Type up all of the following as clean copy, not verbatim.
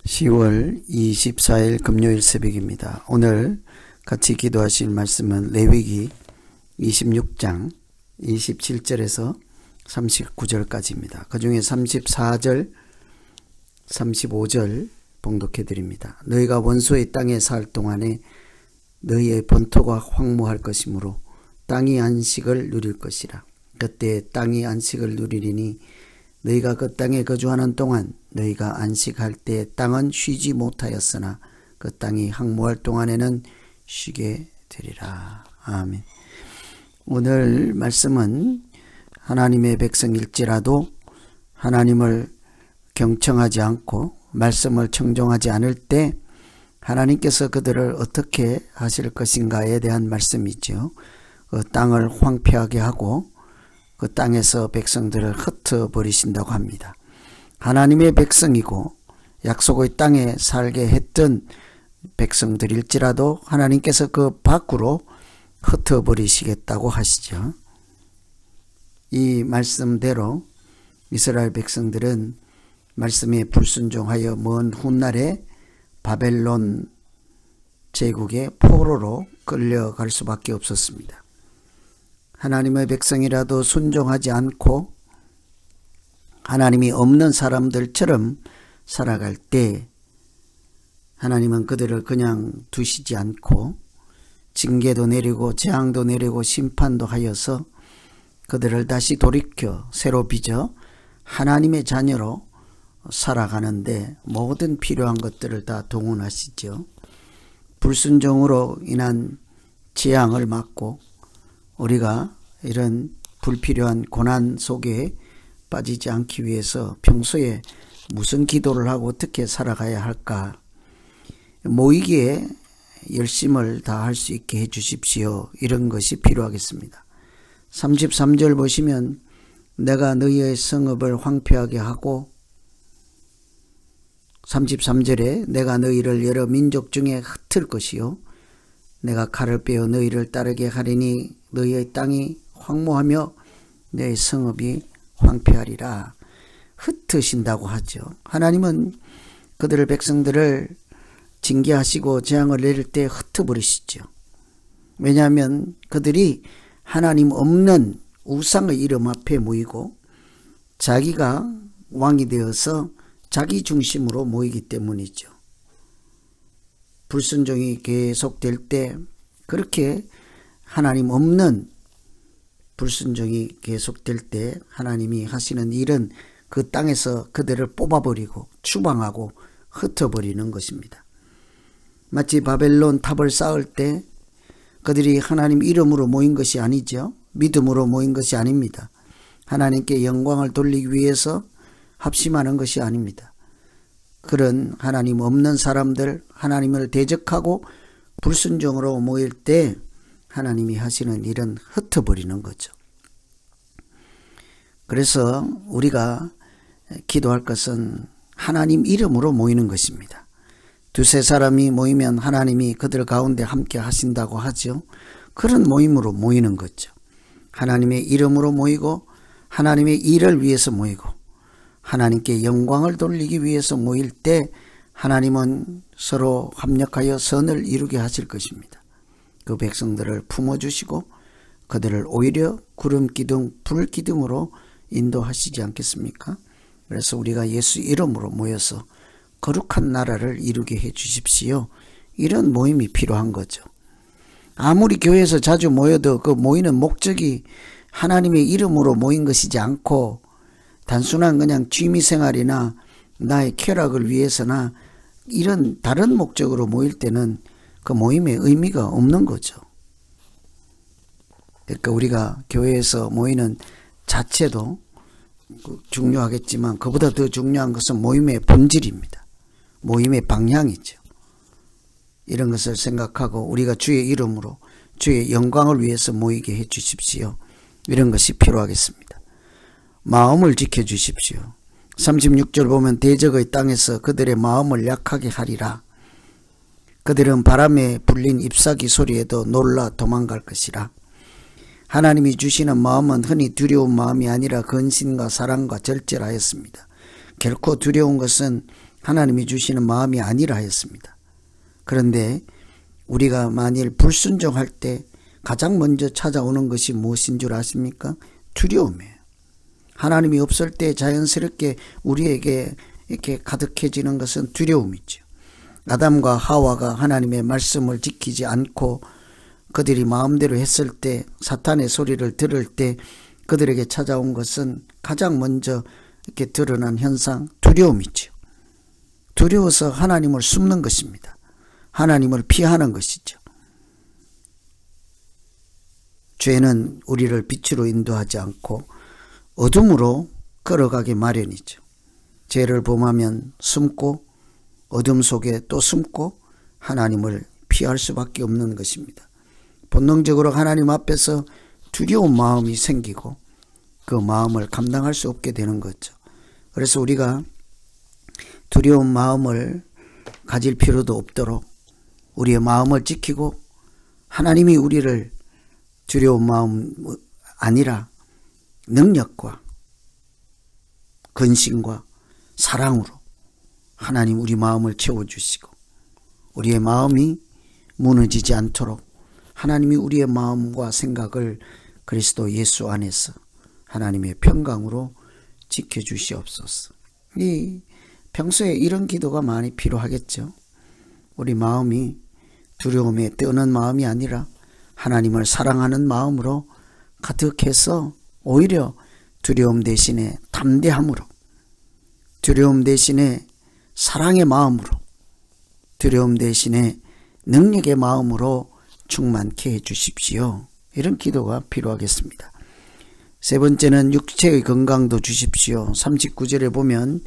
10월 24일 금요일 새벽입니다. 오늘 같이 기도하실 말씀은 레위기 26장 27절에서 39절까지입니다. 그 중에 34절, 35절 봉독해 드립니다. 너희가 원수의 땅에 살 동안에 너희의 본토가 황무할 것이므로 땅이 안식을 누릴 것이라. 그때 땅이 안식을 누리리니 너희가 그 땅에 거주하는 동안 너희가 안식할 때 땅은 쉬지 못하였으나 그 땅이 황무할 동안에는 쉬게 되리라. 아멘. 오늘 말씀은 하나님의 백성일지라도 하나님을 경청하지 않고 말씀을 청종하지 않을 때 하나님께서 그들을 어떻게 하실 것인가에 대한 말씀이죠. 그 땅을 황폐하게 하고 그 땅에서 백성들을 흩어버리신다고 합니다. 하나님의 백성이고 약속의 땅에 살게 했던 백성들일지라도 하나님께서 그 밖으로 흩어버리시겠다고 하시죠. 이 말씀대로 이스라엘 백성들은 말씀에 불순종하여 먼 훗날에 바벨론 제국의 포로로 끌려갈 수밖에 없었습니다. 하나님의 백성이라도 순종하지 않고 하나님이 없는 사람들처럼 살아갈 때 하나님은 그들을 그냥 두시지 않고 징계도 내리고 재앙도 내리고 심판도 하여서 그들을 다시 돌이켜 새로 빚어 하나님의 자녀로 살아가는데 모든 필요한 것들을 다 동원하시죠. 불순종으로 인한 재앙을 막고 우리가 이런 불필요한 고난 속에 빠지지 않기 위해서 평소에 무슨 기도를 하고 어떻게 살아가야 할까? 모이기에 열심을 다할 수 있게 해 주십시오. 이런 것이 필요하겠습니다. 33절 보시면 내가 너희의 성읍을 황폐하게 하고 33절에 내가 너희를 여러 민족 중에 흩을 것이요 내가 칼을 빼어 너희를 따르게 하리니 너희의 땅이 황무하며 내 성읍이 황폐하리라. 흩으신다고 하죠. 하나님은 그들의 백성들을 징계하시고 재앙을 내릴 때 흩어버리시죠. 왜냐하면 그들이 하나님 없는 우상의 이름 앞에 모이고 자기가 왕이 되어서 자기 중심으로 모이기 때문이죠. 불순종이 계속될 때 그렇게 하나님 없는 불순종이 계속될 때 하나님이 하시는 일은 그 땅에서 그들을 뽑아버리고 추방하고 흩어버리는 것입니다. 마치 바벨론 탑을 쌓을 때 그들이 하나님 이름으로 모인 것이 아니죠. 믿음으로 모인 것이 아닙니다. 하나님께 영광을 돌리기 위해서 합심하는 것이 아닙니다. 그런 하나님 없는 사람들, 하나님을 대적하고 불순종으로 모일 때 하나님이 하시는 일은 흩어버리는 거죠. 그래서 우리가 기도할 것은 하나님 이름으로 모이는 것입니다. 두세 사람이 모이면 하나님이 그들 가운데 함께 하신다고 하죠. 그런 모임으로 모이는 거죠. 하나님의 이름으로 모이고 하나님의 일을 위해서 모이고 하나님께 영광을 돌리기 위해서 모일 때 하나님은 서로 합력하여 선을 이루게 하실 것입니다. 그 백성들을 품어주시고 그들을 오히려 구름기둥, 불기둥으로 인도하시지 않겠습니까? 그래서 우리가 예수 이름으로 모여서 거룩한 나라를 이루게 해 주십시오. 이런 모임이 필요한 거죠. 아무리 교회에서 자주 모여도 그 모이는 목적이 하나님의 이름으로 모인 것이지 않고 단순한 그냥 취미생활이나 나의 쾌락을 위해서나 이런 다른 목적으로 모일 때는 그 모임의 의미가 없는 거죠. 그러니까 우리가 교회에서 모이는 자체도 중요하겠지만 그보다 더 중요한 것은 모임의 본질입니다. 모임의 방향이죠. 이런 것을 생각하고 우리가 주의 이름으로 주의 영광을 위해서 모이게 해 주십시오. 이런 것이 필요하겠습니다. 마음을 지켜주십시오. 36절 보면 대적의 땅에서 그들의 마음을 약하게 하리라. 그들은 바람에 불린 잎사귀 소리에도 놀라 도망갈 것이라. 하나님이 주시는 마음은 흔히 두려운 마음이 아니라 근신과 사랑과 절제하였습니다. 결코 두려운 것은 하나님이 주시는 마음이 아니라 했습니다. 그런데 우리가 만일 불순종할 때 가장 먼저 찾아오는 것이 무엇인 줄 아십니까? 두려움이에요. 하나님이 없을 때 자연스럽게 우리에게 이렇게 가득해지는 것은 두려움이죠. 아담과 하와가 하나님의 말씀을 지키지 않고 그들이 마음대로 했을 때, 사탄의 소리를 들을 때 그들에게 찾아온 것은 가장 먼저 이렇게 드러난 현상, 두려움이죠. 두려워서 하나님을 숨는 것입니다. 하나님을 피하는 것이죠. 죄는 우리를 빛으로 인도하지 않고 어둠으로 걸어가기 마련이죠. 죄를 범하면 숨고 어둠 속에 또 숨고 하나님을 피할 수밖에 없는 것입니다. 본능적으로 하나님 앞에서 두려운 마음이 생기고 그 마음을 감당할 수 없게 되는 거죠. 그래서 우리가 두려운 마음을 가질 필요도 없도록 우리의 마음을 지키고 하나님이 우리를 두려운 마음 아니라 능력과 근심과 사랑으로 하나님 우리 마음을 채워주시고 우리의 마음이 무너지지 않도록 하나님이 우리의 마음과 생각을 그리스도 예수 안에서 하나님의 평강으로 지켜주시옵소서. 평소에 이런 기도가 많이 필요하겠죠. 우리 마음이 두려움에 떠는 마음이 아니라 하나님을 사랑하는 마음으로 가득해서 오히려 두려움 대신에 담대함으로, 두려움 대신에 사랑의 마음으로, 두려움 대신에 능력의 마음으로 충만케 해 주십시오. 이런 기도가 필요하겠습니다. 세 번째는 육체의 건강도 주십시오. 39절에 보면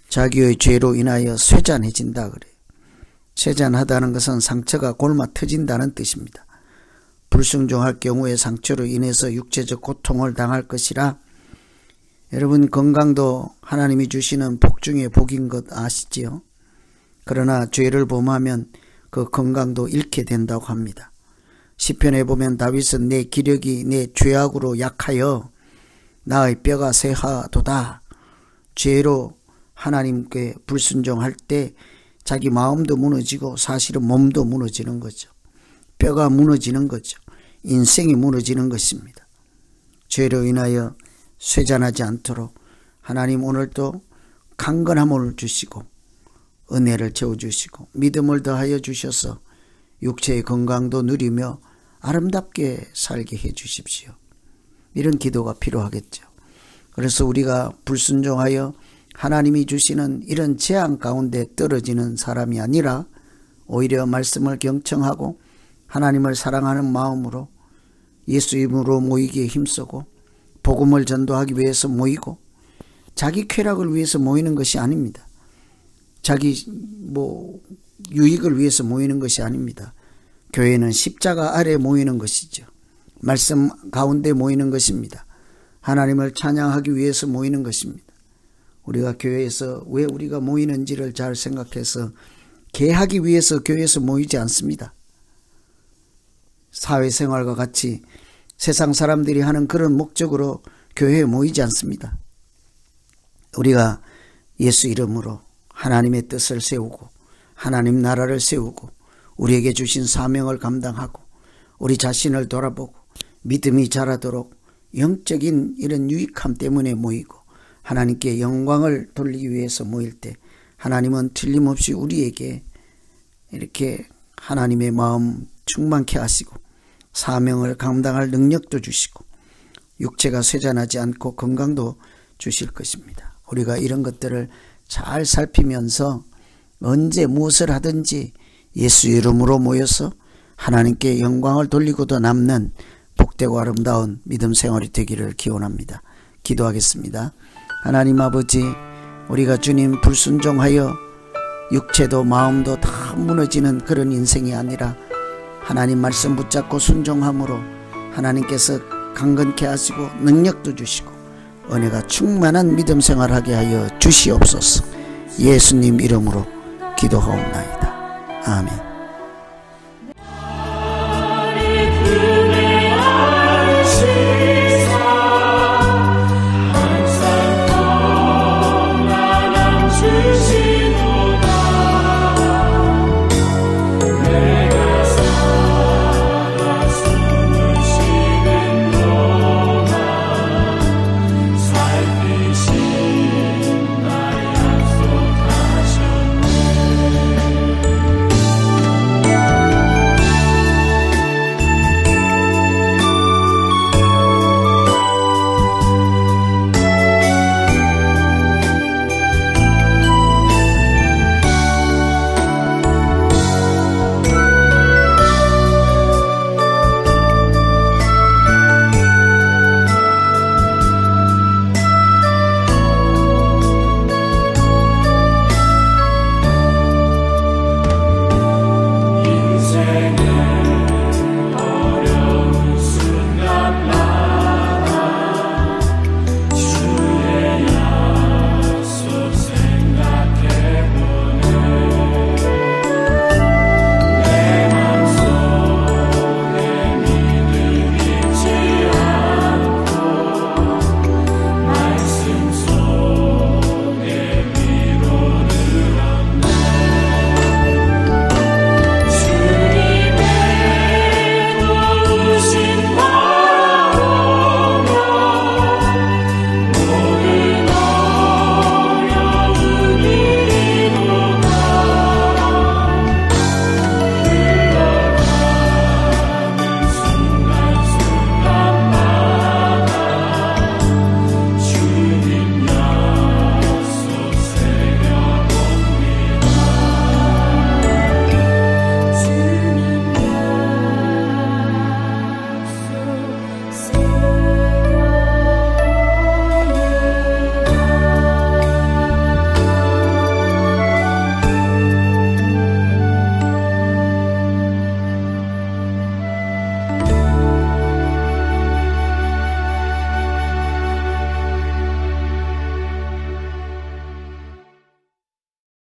자기의 죄로 인하여 쇠잔해진다 그래요. 쇠잔하다는 것은 상처가 골마 터진다는 뜻입니다. 불순종할 경우에 상처로 인해서 육체적 고통을 당할 것이라. 여러분, 건강도 하나님이 주시는 복 중에 복인 것 아시지요? 그러나 죄를 범하면 그 건강도 잃게 된다고 합니다. 시편에 보면 다윗은 내 기력이 내 죄악으로 약하여 나의 뼈가 쇠하도다. 죄로 하나님께 불순종할 때 자기 마음도 무너지고 사실은 몸도 무너지는 거죠. 뼈가 무너지는 거죠. 인생이 무너지는 것입니다. 죄로 인하여 쇠잔하지 않도록 하나님 오늘도 강건함을 주시고 은혜를 채워주시고 믿음을 더하여 주셔서 육체의 건강도 누리며 아름답게 살게 해 주십시오. 이런 기도가 필요하겠죠. 그래서 우리가 불순종하여 하나님이 주시는 이런 재앙 가운데 떨어지는 사람이 아니라 오히려 말씀을 경청하고 하나님을 사랑하는 마음으로 예수 이름으로 모이기에 힘쓰고 복음을 전도하기 위해서 모이고 자기 쾌락을 위해서 모이는 것이 아닙니다. 자기 유익을 위해서 모이는 것이 아닙니다. 교회는 십자가 아래 모이는 것이죠. 말씀 가운데 모이는 것입니다. 하나님을 찬양하기 위해서 모이는 것입니다. 우리가 교회에서 왜 우리가 모이는지를 잘 생각해서 개하기 위해서 교회에서 모이지 않습니다. 사회생활과 같이 세상 사람들이 하는 그런 목적으로 교회에 모이지 않습니다. 우리가 예수 이름으로 하나님의 뜻을 세우고 하나님 나라를 세우고 우리에게 주신 사명을 감당하고 우리 자신을 돌아보고 믿음이 자라도록 영적인 이런 유익함 때문에 모이고 하나님께 영광을 돌리기 위해서 모일 때 하나님은 틀림없이 우리에게 이렇게 하나님의 마음 충만케 하시고 사명을 감당할 능력도 주시고 육체가 쇠잔하지 않고 건강도 주실 것입니다. 우리가 이런 것들을 잘 살피면서 언제 무엇을 하든지 예수 이름으로 모여서 하나님께 영광을 돌리고도 남는 복되고 아름다운 믿음 생활이 되기를 기원합니다. 기도하겠습니다. 하나님 아버지, 우리가 주님 불순종하여 육체도 마음도 다 무너지는 그런 인생이 아니라 하나님 말씀 붙잡고 순종함으로 하나님께서 강건케 하시고 능력도 주시고 은혜가 충만한 믿음 생활하게 하여 주시옵소서. 예수님 이름으로 기도하옵나이다. 아멘.